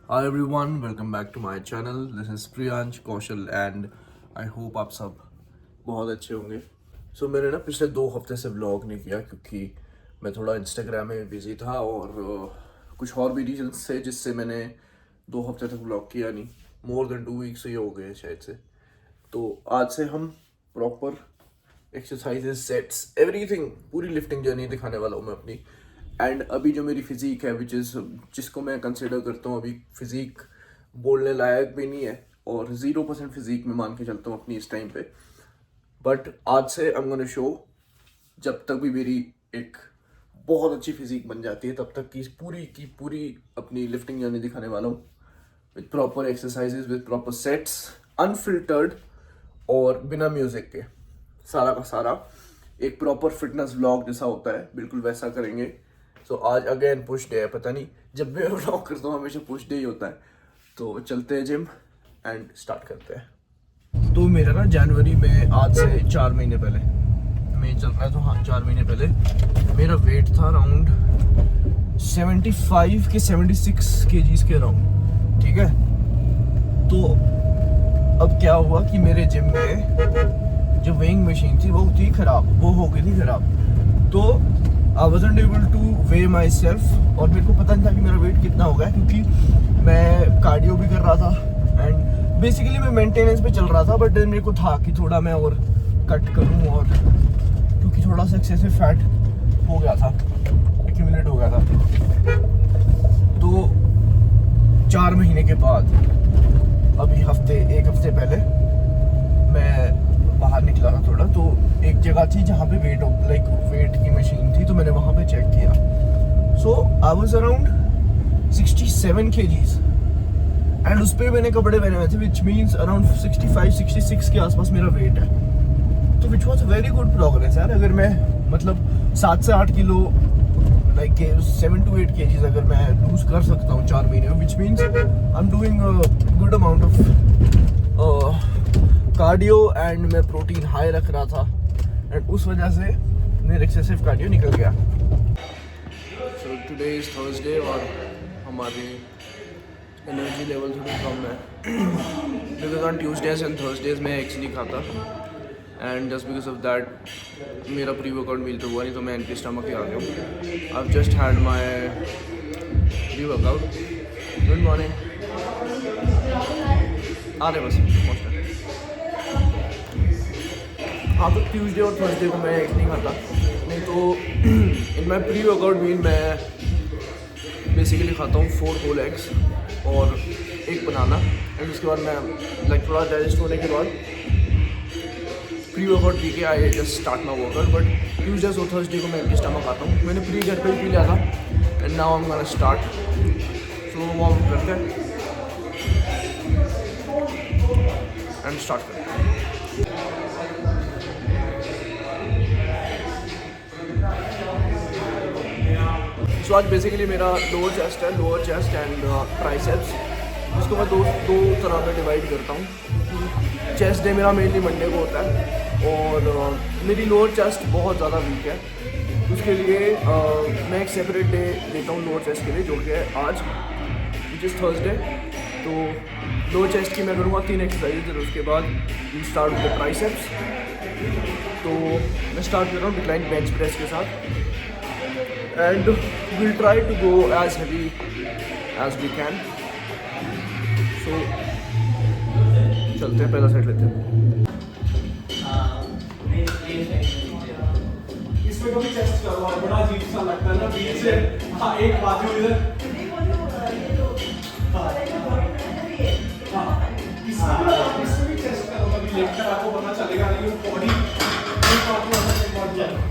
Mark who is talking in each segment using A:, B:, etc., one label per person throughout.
A: Hi everyone, welcome back to my channel. This is Priyansh Kaushal and I hope आप सब बहुत अच्छे होंगे. मैंने ना पिछले 2 हफ्ते से व्लॉग नहीं किया क्योंकि मैं थोड़ा इंस्टाग्राम में बिजी था और कुछ और भी रीजंस थे जिससे मैंने 2 हफ्ते तक व्लॉग किया नहीं. मोर देन 2 वीक्स ये हो गए शायद से. तो आज से हम प्रॉपर एक्सरसाइजेस सेट्स एवरीथिंग पूरी लिफ्टिंग जर्नी दिखाने वाला हूँ मैं अपनी. एंड अभी जो मेरी फिज़ीक है जिसको मैं कंसिडर करता हूँ अभी फिज़ीक बोलने लायक भी नहीं है और 0% फिज़ीक में मान के चलता हूँ अपनी इस टाइम पे. बट आज से आई एम गोना शो जब तक भी मेरी एक बहुत अच्छी फिज़ीक बन जाती है तब तक की पूरी अपनी लिफ्टिंग जर्नी दिखाने वाला हूँ with proper exercises with proper sets unfiltered और बिना म्यूज़िक के. सारा का सारा एक प्रॉपर फिटनेस व्लॉग जैसा होता है बिल्कुल वैसा करेंगे. आज अगेन पुश डे है. पता नहीं जब भी मैं व्लॉग करता हूँ हमेशा पुश डे ही होता है. तो चलते हैं जिम एंड स्टार्ट करते हैं. तो मेरा ना जनवरी में आज से 4 महीने पहले मैं चल रहा है. तो हाँ 4 महीने पहले मेरा वेट था अराउंड 75 के 76 केजीज के अराउंड. ठीक है. तो अब क्या हुआ कि मेरे जिम में जो वेइंग मशीन थी वो थी खराब. वो हो गई थी खराब. तो I wasn't able to weigh myself और मेरे को पता नहीं था कि मेरा वेट कितना होगा क्योंकि मैं कार्डियो भी कर रहा था एंड बेसिकली मैं मेंटेनेंस पे चल रहा था. बट मेरे को था कि थोड़ा मैं और कट करूं और क्योंकि थोड़ा सा एक्सेसिव फैट हो गया था, एक्यूमुलेट हो गया था. तो 4 महीने के बाद अभी एक हफ्ते पहले मैं बाहर निकला था थोड़ा. तो एक जगह थी जहाँ पे वेट की मशीन थी तो मैंने वहाँ पे चेक किया. I was around 67 KGs and उस पर मैंने कपड़े पहने हुए थे विच मीन्स अराउंड 65-66 के आसपास मेरा वेट है. तो which was very good progress यार. अगर मैं मतलब 7 से 8 किलो 7 to 8 केजीज अगर मैं लूज कर सकता हूँ 4 महीने में which means I am doing good amount of cardio and मैं प्रोटीन हाई रख रहा था एंड उस वजह से मेरा एक्सेसिव कार्डियो निकल गया. सो टुडे इज़ थर्सडे और हमारी एनर्जी लेवल थोड़ी कम है because on Tuesdays and Thursdays मैं एग्स नहीं खाता and just because of that मेरा प्री वर्कआउट मील तो हुआ नहीं. तो मैं एम्प्टी स्टमक ही आ गया हूँ. I just had my pre workout. Good morning. आ रहे बस मोस्ट. हाँ तो ट्यूसडे और थर्सडे को मैं एग नहीं खाता. नहीं तो इन माई प्री वर्कआउट मील मैं बेसिकली खाता हूँ 4 होल एग्स और 1 बनाना एंड उसके बाद मैं थोड़ा डाइजेस्ट होने के बाद प्री वर्कआउट पी के I just start my workout. But Tuesday और थर्सडे को मैं एम्प्टी स्टमक खाता हूँ. मैंने प्री घर पे ही पी लिया था and now I am gonna start. So warm up करते हैं एंड स्टार्ट करते हैं. आज बेसिकली मेरा लोअर चेस्ट एंड ट्राइसेप्स इसको मैं दो तरह में डिवाइड करता हूँ. चेस्ट डे मेरा मेनली मंडे को होता है और मेरी लोअर चेस्ट बहुत ज़्यादा वीक है. उसके लिए मैं एक सेपरेट डे देता हूँ लोअर चेस्ट के लिए जो कि है आज विच इज़ थर्सडे. तो लोअर चेस्ट की मैं करूँगा 3 एक्सरसाइज और उसके बाद वी स्टार्ट विद ट्राइसेप्स. तो मैं स्टार्ट कर रहा हूँ डिक्लाइन बेंच प्रेस के साथ and we'll try to go as heavy as we can. So चलते हैं पहला सेट लेते हैं.
B: इसमें कभी चेस्ट करवा बड़ा अजीब सा लगता है ना बीच से. हाँ एक बाजू इधर. इसमें भी चेस्ट करो कभी लेट कर आपको पता चलेगा नहीं बॉडी एक बाजू अलग एक बाजू.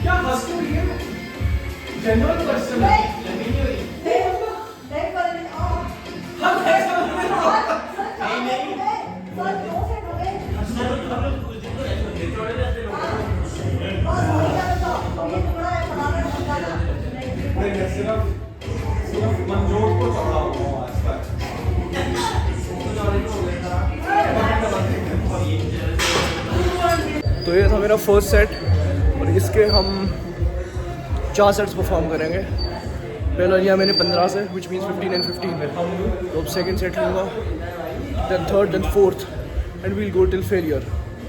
B: क्या हंस क्यों रही है? जनरल क्वेश्चन है. सिर्फ मंजोर को चढ़ा हुआ आज तक.
A: तो ये था मेरा फर्स्ट सेट और इसके हम 4 सेट्स परफॉर्म करेंगे। पहला लिया मैंने 15 से विच मीन्स 15 and 15। तो अब सेकेंड सेट लूँगा, then third, then fourth and we'll go till failure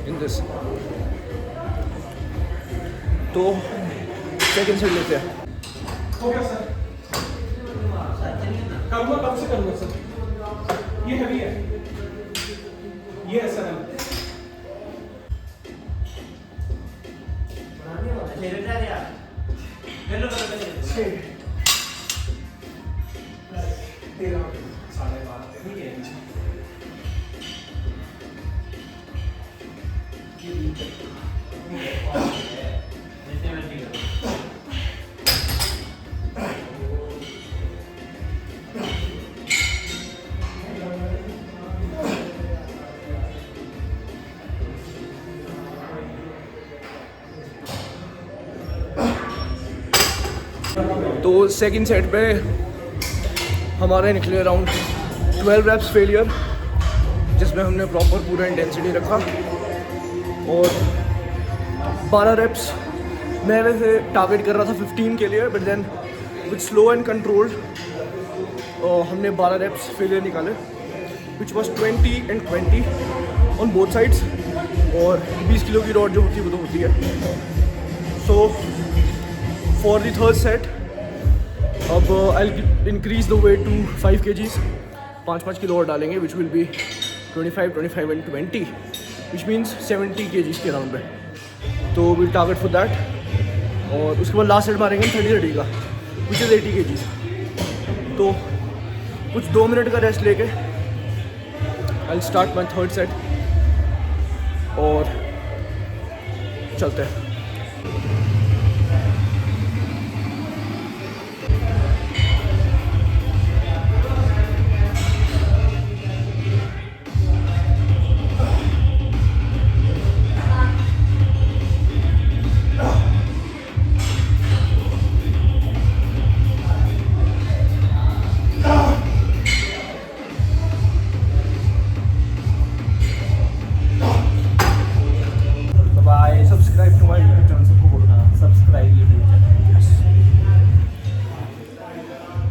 A: in this। तो सेकेंड सेट लेते हैं।
B: हो गया सर, करूँगा कब से करूँगा सर? ये हैवी है, ये है सर।
A: तो सेकंड सेट पे हमारे निकले अराउंड 12 reps फेलियर, जिसमें हमने प्रॉपर पूरा इंटेंसिटी रखा। और 12 reps मैं वैसे टारगेट कर रहा था 15 के लिए, but then with slow and controlled हमने 12 reps फेलियर निकाले, which was 20 and 20 on both sides. और 20 किलो की रॉड जो होती है वो तो होती है। So for the third set अब I increase the weight to 5 kgs, 5 kilo और डालेंगे, which will be 25 and 20, which means 70 kgs के अराउंड पे। तो विल टारगेट फॉर दैट। और उसके बाद लास्ट सेट मारेंगे 30 का, विच इज़ 80 kgs। तो कुछ 2 मिनट का रेस्ट लेके I start my third set और चलते हैं। Subscribe to my YouTube channel, सबको बोलो
C: सब्सक्राइब यूट्यूब चैनल।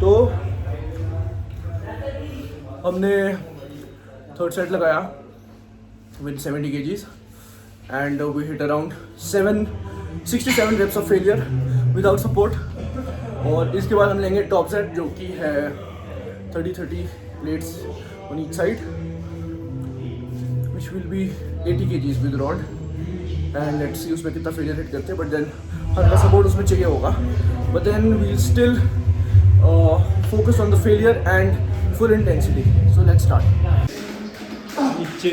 A: तो हमने थर्ड सेट लगाया with 70 kgs and we hit around 67 reps of failure without support. और इसके बाद हम लेंगे टॉप सेट, जो कि है 30 plates on each side, which will B 80 kgs with rod. And let's see उसमें कितना फेलियर हिट करते हैं, बट देन हल्का सपोर्ट उसमें चाहिए होगा। But then we'll still focus on the failure and full intensity. So let's start.
C: नीचे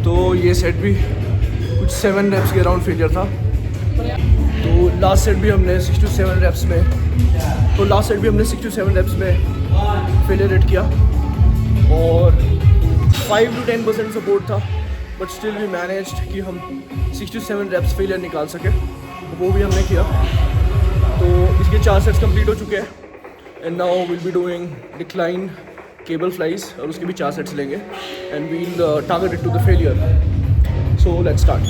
A: तो ये सेट भी कुछ 7 reps के अराउंड फेलियर था। तो लास्ट सेट भी हमने 6 to 7 reps में फेलियर रेट किया और 5 to 10% सपोर्ट था, बट स्टिल वी मैनेज्ड कि हम 6 to 7 reps फेलियर निकाल सके, वो भी हमने किया। तो इसके 4 सेट्स कंप्लीट हो चुके हैं and now will be doing decline cable flies, और उसके भी 4 सेट्स लेंगे and we'll target it to the failure. So let's start.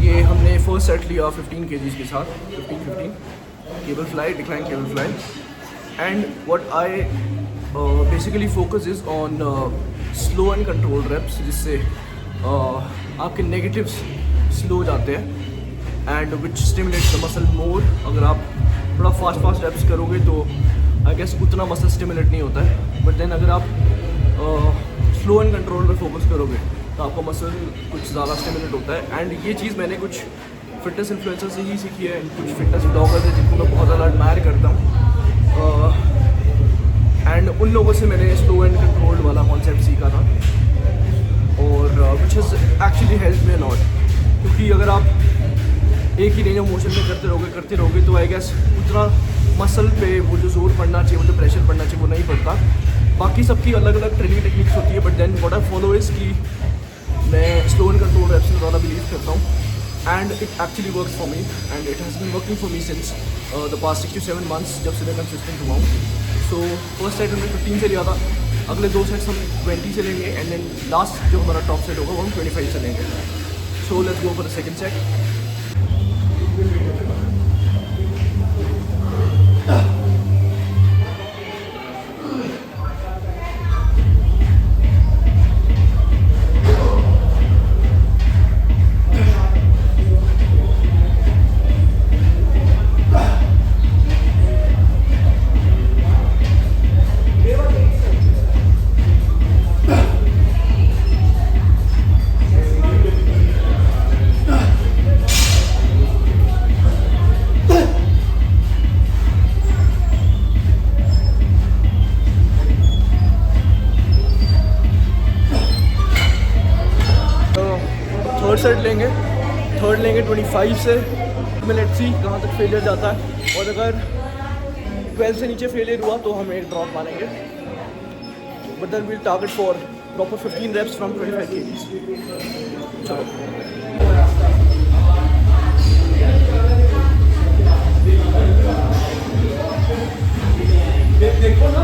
A: ये हमने फर्स्ट सेट लिया 15 kgs के साथ, 15 cable fly, decline cable fly. and what I basically focus is on slow and controlled reps, जिससे आपके negatives slow जाते हैं and which stimulates the muscle more. अगर आप थोड़ा फास्ट reps करोगे तो I guess उतना muscle stimulate नहीं होता है, but then अगर आप स्लो एंड कंट्रोल पे फोकस करोगे तो आपका मसल कुछ ज़्यादा स्टिमुलेट होता है. एंड ये चीज़ मैंने कुछ फिटनेस इन्फ्लुएंसर से ही सीखी है, कुछ फिटनेस ब्लॉगर्स हैं जिनको मैं बहुत ज़्यादा एडमायर करता हूँ, एंड उन लोगों से मैंने स्लो एंड कंट्रोल्ड वाला कॉन्सेप्ट सीखा था, और which has actually help me lot. क्योंकि अगर आप एक ही रेंज ऑफ मोशन में करते रहोगे तो आई गेस उतना मसल पे वो जो जोर पड़ना चाहिए, वो जो प्रेशर पड़ना चाहिए वो नहीं पड़ता. बाकी सबकी अलग अलग ट्रेनिंग टेक्निक्स होती है, but then what I follow is कि मैं स्लो एंड कंट्रोल रेप्स में ज़्यादा बिलीव करता हूँ, and it actually works for me, and it has been working for me since the past 6 to 7 months जब से मैं कंसिस्टेंट हुआ हूँ. सो फर्स्ट सेट हमने 15 से लिया था, अगले 2 सेट्स हम 20 से लेंगे, एंड देन लास्ट जो हमारा टॉप सेट होगा वो हम 25 से लेंगे. So let's go for the second set. Third लेंगे 25 से. मैं लेट्स सी कहाँ तक फेलियर जाता है, और अगर 12 से नीचे फेलियर हुआ तो हम एक ड्रॉप मानेंगे, but then will target for proper 15 reps from 25 kgs. चलो.
B: देखो ना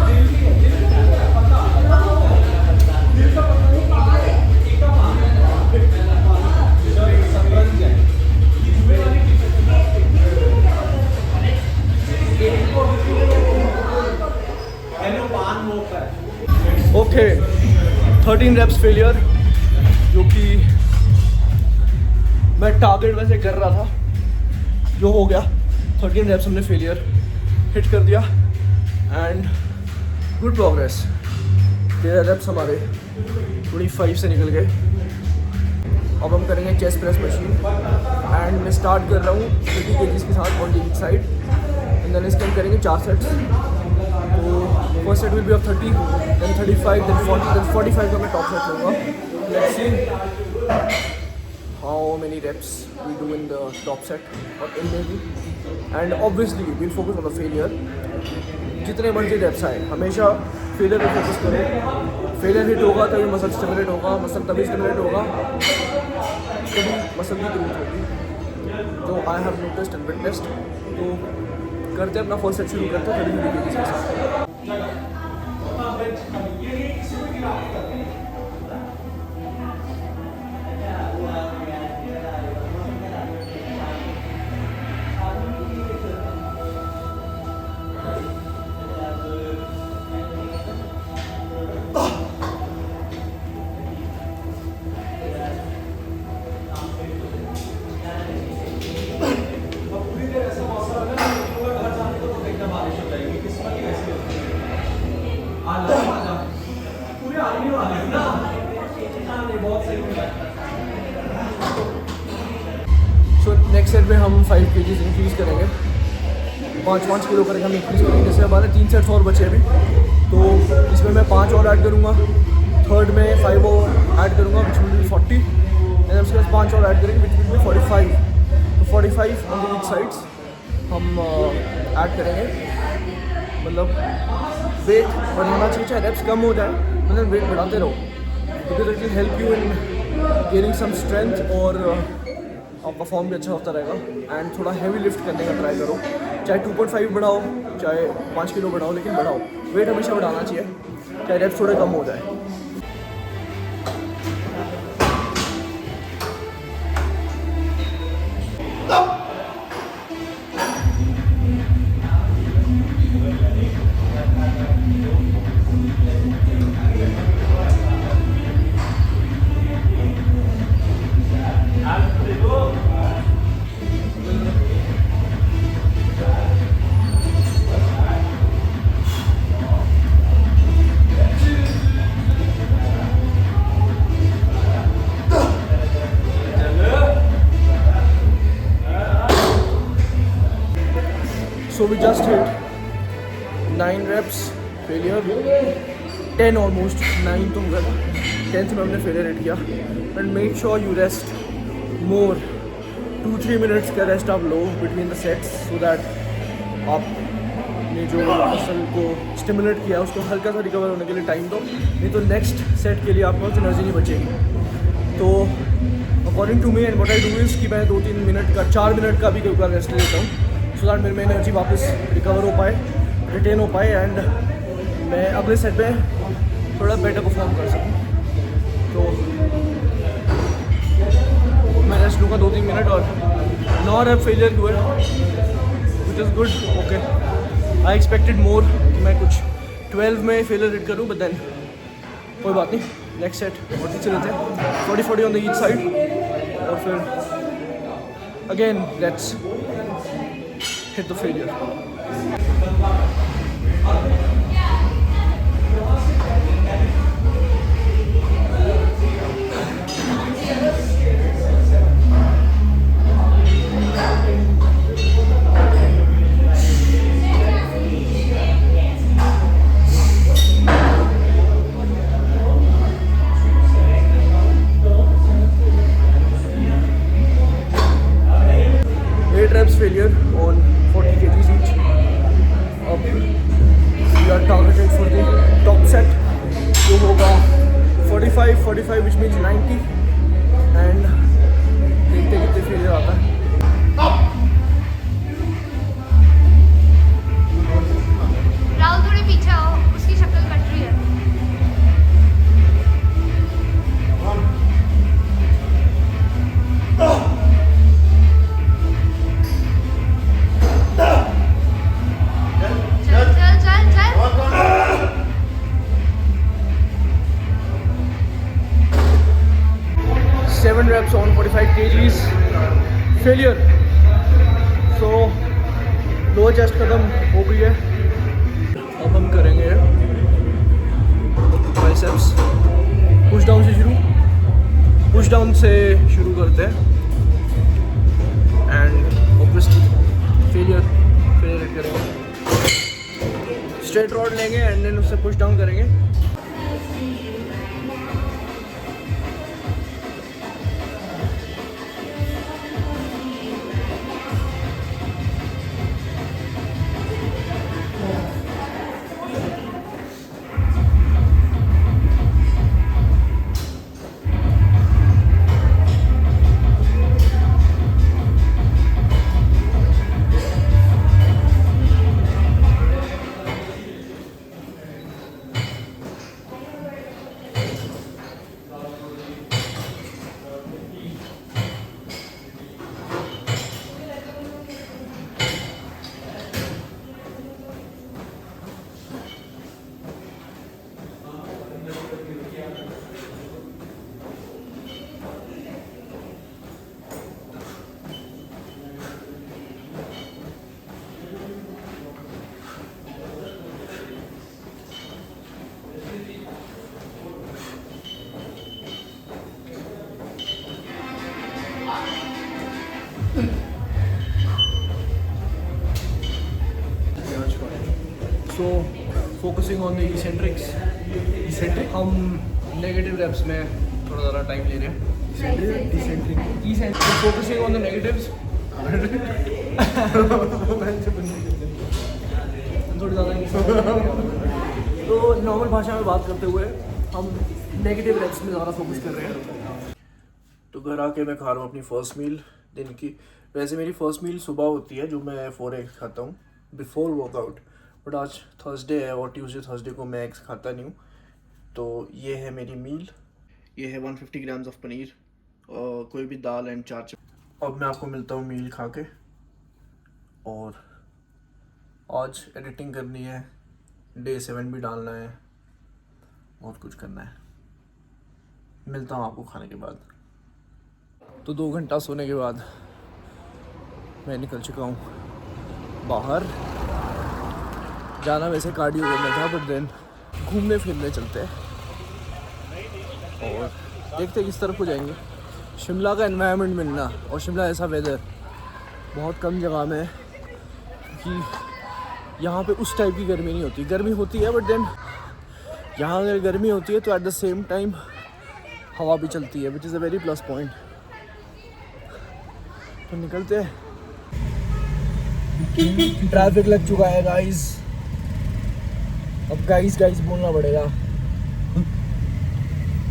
A: ओके 13 reps फेलियर, जो कि मैं टारगेट वैसे कर रहा था, जो हो गया. 13 reps हमने फेलियर हिट कर दिया, एंड गुड प्रोग्रेस. 13 reps हमारे 25 से निकल गए. अब हम करेंगे चेस्ट प्रेस मशीन, एंड मैं स्टार्ट कर रहा हूँ 30 kgs के साथ on the side, and then इसके हम करेंगे 4 सेट्स. तो first set will be of 30, then 35, then 40, then 45 का मैं टॉप सेट लूँगा. Let's see how many reps we do in the top set और इन में भी. And obviously will focus on the failure. जितने मर्जी रेप्स आए हमेशा फेलियर पे फोकस करो. फेलियर हिट होगा तभी मसल स्टिमुलेट होगा, मसल तभी स्टिमुलेट होगा तभी मसल की ग्रोथ होगी, जो I have noticed and witnessed. तो करते अपना फर्स्ट सेट शुरू करते हैं 30 kgs के साथ. सो नेक्स्ट सेट में हम 5 kgs इंक्रीज़ करेंगे, 5 किलो करके हम इंक्रीज़ करेंगे. जैसे हमारे 3 सेट्स और बचे अभी, तो इसमें मैं 5 और ऐड करूँगा. थर्ड में 5 और ऐड करूँगा विच विल बी 40, एंड उसके बाद 5 और ऐड करेंगे विच विल बी 45. तो 45 ऑन द ईच साइड्स हम ऐड करेंगे. मतलब वेट बढ़ाना चाहिए, चाहे रेप्स कम हो जाए, मतलब वेट बढ़ाते रहो, because it will help you in gaining some strength, और आपका फॉर्म भी अच्छा होता रहेगा. एंड थोड़ा हैवी लिफ्ट करने का ट्राई करो, चाहे 2.5 बढ़ाओ, चाहे 5 किलो बढ़ाओ, लेकिन बढ़ाओ. वेट हमेशा बढ़ाना चाहिए, चाहे रेप्स थोड़े कम हो जाए. just hit 9 reps failure, 10 almost, 9 तो हो गया था, 10th में हमने failure hit किया. And make sure you rest more, 2-3 minutes का rest आप लो between the sets so that आपने जो मसल को stimulate किया उसको हल्का सा recover होने के लिए टाइम दो, नहीं तो next set के लिए आपके पास एनर्जी नहीं बचेगी. तो according to me and what I do is कि मैं 2-3 मिनट का 4 मिनट का भी कई बार रेस्ट लेता हूँ सो दैट मेरे में एनर्जी वापस रिकवर हो पाए, रिटेन हो पाए एंड मैं अगले सेट में थोड़ा बेटर परफॉर्म कर सकूँ. तो मैं रेस्ट लूँगा 2-3 मिनट और 9 रेप फेलियर हुए which is good. Okay, I expected more कि मैं कुछ 12 में फेलियर हिट करूँ, बट देन कोई बात नहीं. नेक्स्ट सेट 40 से लेते हैं, 40 ऑन द ईच साइड और फिर again let's hit the failure. 8 reps failure on 40 kgs each. अब we are targeted for the top set जो होगा 45 which means 90 and देखते कितने फेलियर आता है.
D: राहुल थोड़े पीछे आओ, उसकी शक्ल कट रही है. चल
A: 7 reps on 45 kgs failure. So lower chest खत्म हो गई है. अब हम करेंगे biceps. पुश डाउन से शुरू करते हैं एंड ऑब्वियसली फेलियर करेंगे. स्ट्रेट रॉड लेंगे एंड देन उससे पुश डाउन करेंगे. So focusing on the eccentrics. हम नेगेटिव रेप्स में थोड़ा ज़्यादा टाइम ले रहे हैं. Focusing on the negatives. थोड़ी ज़्यादा तो नॉर्मल भाषा में बात करते हुए हम नेगेटिव रेप्स में ज़्यादा फोकस कर रहे हैं. तो घर आके मैं खा रहा हूँ अपनी फर्स्ट मील दिन की. वैसे मेरी फर्स्ट मील सुबह होती है जो मैं 4 एग्स खाता हूँ बिफोर वर्कआउट, बट आज थर्सडे है और ट्यूसडे थर्सडे को मैं एग्स खाता नहीं हूँ. तो ये है मेरी मील. ये है 150 ग्राम्स ऑफ पनीर और कोई भी दाल एंड 4. अब मैं आपको मिलता हूँ मील खा के. और आज एडिटिंग करनी है, डे 7 भी डालना है, बहुत कुछ करना है. मिलता हूँ आपको खाने के बाद. तो 2 घंटा सोने के बाद मैं निकल चुका हूँ बाहर. जाना वैसे कार्डियो करना था, बट देन घूमने फिरने चलते हैं और देखते हैं किस तरफ को जाएंगे. शिमला का एनवायरनमेंट मिलना और शिमला ऐसा वेदर बहुत कम जगह में, क्योंकि यहाँ पे उस टाइप की गर्मी नहीं होती, गर्मी होती है बट देन यहाँ अगर गर्मी होती है तो एट द सेम टाइम हवा भी चलती है, which is a very plus point. तो निकलते हैं, ट्रैफिक लग चुका है गाइस, अब गाइस बोलना पड़ेगा,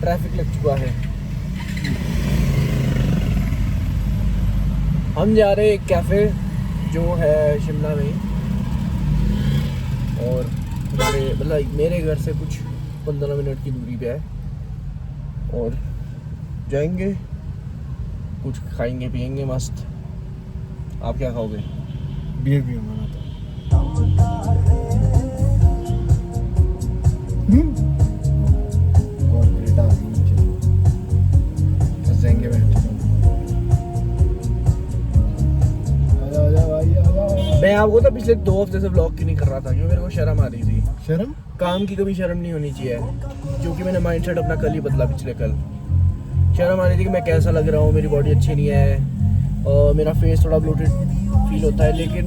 A: ट्रैफिक लग चुका है। हम जा रहे हैं एक कैफ़े जो है शिमला में, और मतलब मेरे घर से कुछ 15 मिनट की दूरी पे है, और जाएंगे कुछ खाएंगे पिएंगे मस्त। आप क्या खाओगे?
C: बियर भी माना था। और क्रेटा आ गई नीचे, फंस जाएंगे बैठ। आजा भाई आजा।
A: मैं आपको तो पिछले 2 हफ्ते से व्लॉग क्यों नहीं कर रहा था, क्योंकि मेरे को शर्म आ रही थी।
C: शर्म?
A: काम की कभी शर्म नहीं होनी चाहिए, क्योंकि मैंने माइंडसेट अपना कल ही बदला, पिछले कल। शर्म आ रही थी कि मैं कैसा लग रहा हूँ, मेरी बॉडी अच्छी नहीं है, और मेरा फेस थोड़ा ब्लोटेड फील होता है, लेकिन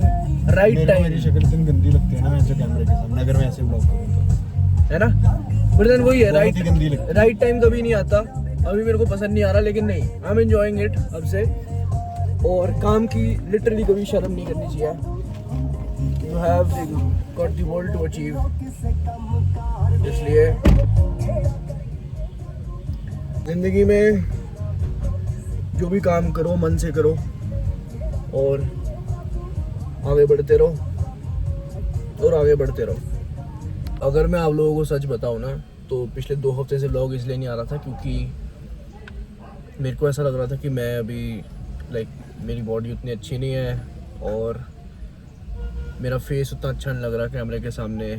A: राइट टाइम।
C: मेरी शक्ल इतनी गंदी लगती है ना ऐसे कैमरे के सामने, अगर मैं ऐसे ब्लॉग करूँ तो,
A: है ना, बट देन वही है,
C: बहुत ही गंदी लगती है।
A: राइट टाइम कभी नहीं आता। अभी मेरे को पसंद नहीं आ रहा, लेकिन नहीं, आई एम एंजॉयिंग इट अब से। और काम की लिटरली कभी शर्म नहीं करनी चाहिए। You have got the world to achieve, इसलिए जिंदगी में जो भी काम करो मन से करो और आगे बढ़ते रहो और आगे बढ़ते रहो। अगर मैं आप लोगों को सच बताऊं ना, तो पिछले 2 हफ्ते से व्लॉग इसलिए नहीं आ रहा था क्योंकि मेरे को ऐसा लग रहा था कि मैं अभी मेरी बॉडी उतनी अच्छी नहीं है और मेरा फेस उतना अच्छा नहीं लग रहा कैमरे के सामने,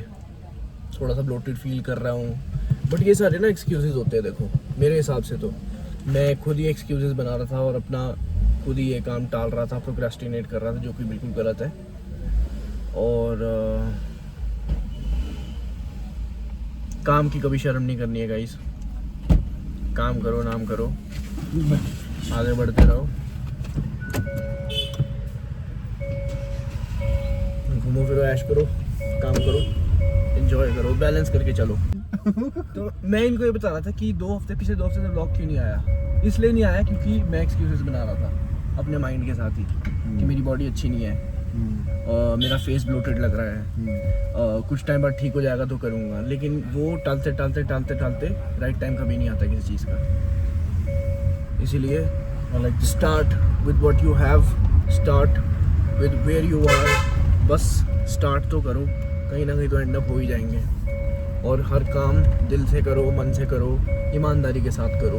A: थोड़ा सा ब्लोटेड फील कर रहा हूँ। बट ये सारे ना एक्सक्यूजेस होते हैं। देखो मेरे हिसाब से तो मैं खुद ही एक्सक्यूजेस बना रहा था और अपना खुद ही ये काम टाल रहा था, प्रोक्रेस्टिनेट कर रहा था, जो कि बिल्कुल गलत है। और काम की कभी शर्म नहीं करनी है गाइस, काम करो नाम करो, आगे बढ़ते रहो, घूमो फिरो, ऐश करो, काम करो, एंजॉय करो, बैलेंस करके चलो। तो मैं इनको ये बता रहा था कि पिछले 2 हफ्ते से व्लॉग क्यों नहीं आया। इसलिए नहीं आया क्योंकि मैं एक्सक्यूजेस बना रहा था अपने माइंड के साथ ही कि मेरी बॉडी अच्छी नहीं है, मेरा फेस ब्लोटेड लग रहा है, कुछ टाइम बाद ठीक हो जाएगा तो करूँगा। लेकिन वो टालते राइट टाइम कभी नहीं आता किसी चीज़ का। इसीलिए start with what you have, start with where you are. बस स्टार्ट तो करो, कहीं ना कहीं तो एंड अप हो ही जाएंगे। और हर काम दिल से करो, मन से करो, ईमानदारी के साथ करो।